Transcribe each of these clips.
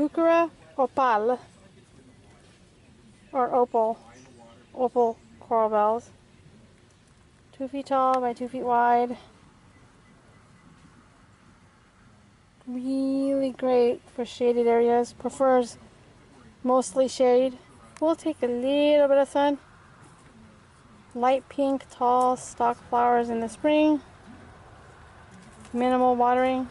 Heuchera opal, or opal coral bells. 2 feet tall by 2 feet wide. Really great for shaded areas. Prefers mostly shade. We'll take a little bit of sun. Light pink, tall, stalk flowers in the spring. Minimal watering.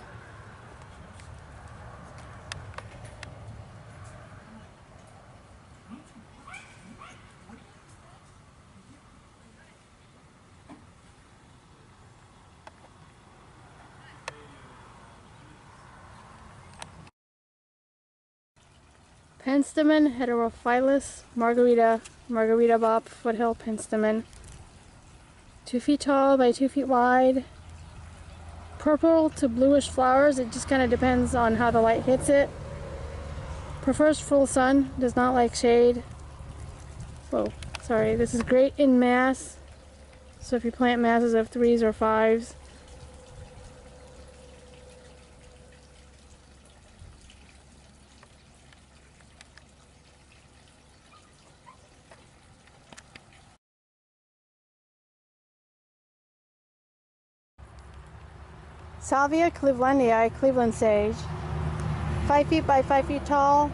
Penstemon heterophyllus margarita bop, foothill penstemon. 2 feet tall by 2 feet wide. Purple to bluish flowers, it just kind of depends on how the light hits it. Prefers full sun, does not like shade. Whoa, sorry, this is great in mass. So if you plant masses of 3s or 5s. Salvia clevelandii, Cleveland sage. 5 feet by 5 feet tall,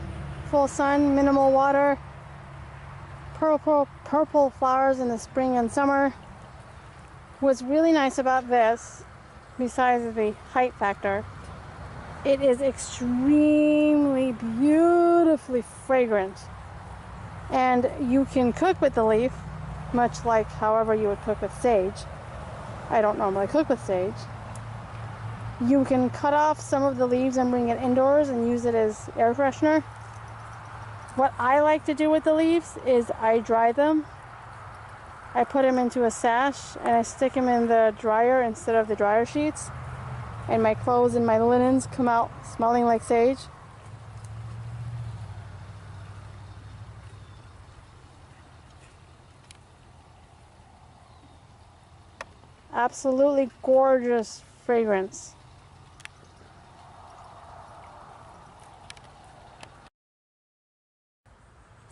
full sun, minimal water. Purple flowers in the spring and summer. What's really nice about this, besides the height factor, it is extremely beautifully fragrant. And you can cook with the leaf, much like however you would cook with sage. I don't normally cook with sage. You can cut off some of the leaves and bring it indoors and use it as air freshener. What I like to do with the leaves is I dry them. I put them into a sash and I stick them in the dryer instead of the dryer sheets. And my clothes and my linens come out smelling like sage. Absolutely gorgeous fragrance.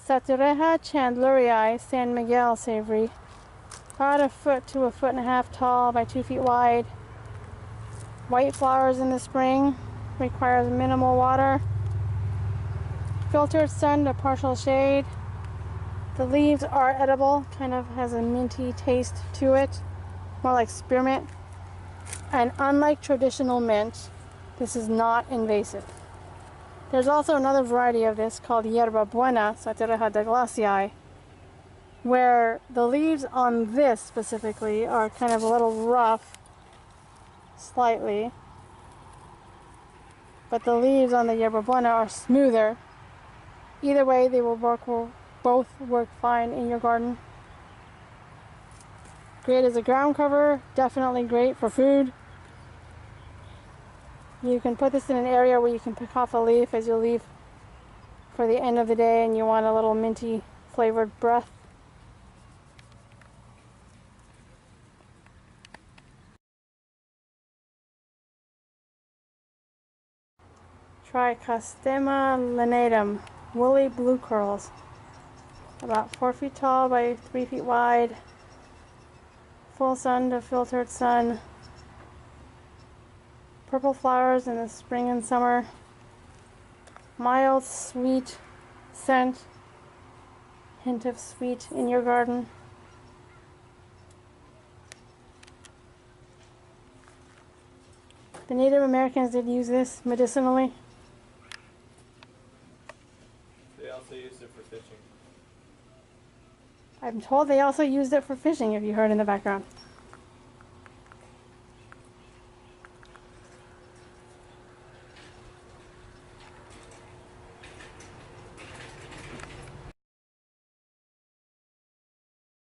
Satureja chandlerii, San Miguel Savory. About 1 foot to 1.5 feet tall by 2 feet wide. White flowers in the spring. Requires minimal water. Filtered sun to partial shade. The leaves are edible. Kind of has a minty taste to it. More like spearmint. And unlike traditional mint, this is not invasive. There's also another variety of this called Yerba Buena, Satureja de Glaciae, where the leaves on this specifically are kind of a little rough, slightly, but the leaves on the Yerba Buena are smoother. Either way, they will both work fine in your garden. Great as a ground cover, definitely great for food. You can put this in an area where you can pick off a leaf as you leave for the end of the day and you want a little minty flavored breath. Trichostema linatum, woolly blue curls. About 4 feet tall by 3 feet wide. Full sun to filtered sun. Purple flowers in the spring and summer. Mild, sweet scent. Hint of sweet in your garden. The Native Americans did use this medicinally. They also used it for fishing. I'm told they also used it for fishing, if you heard in the background.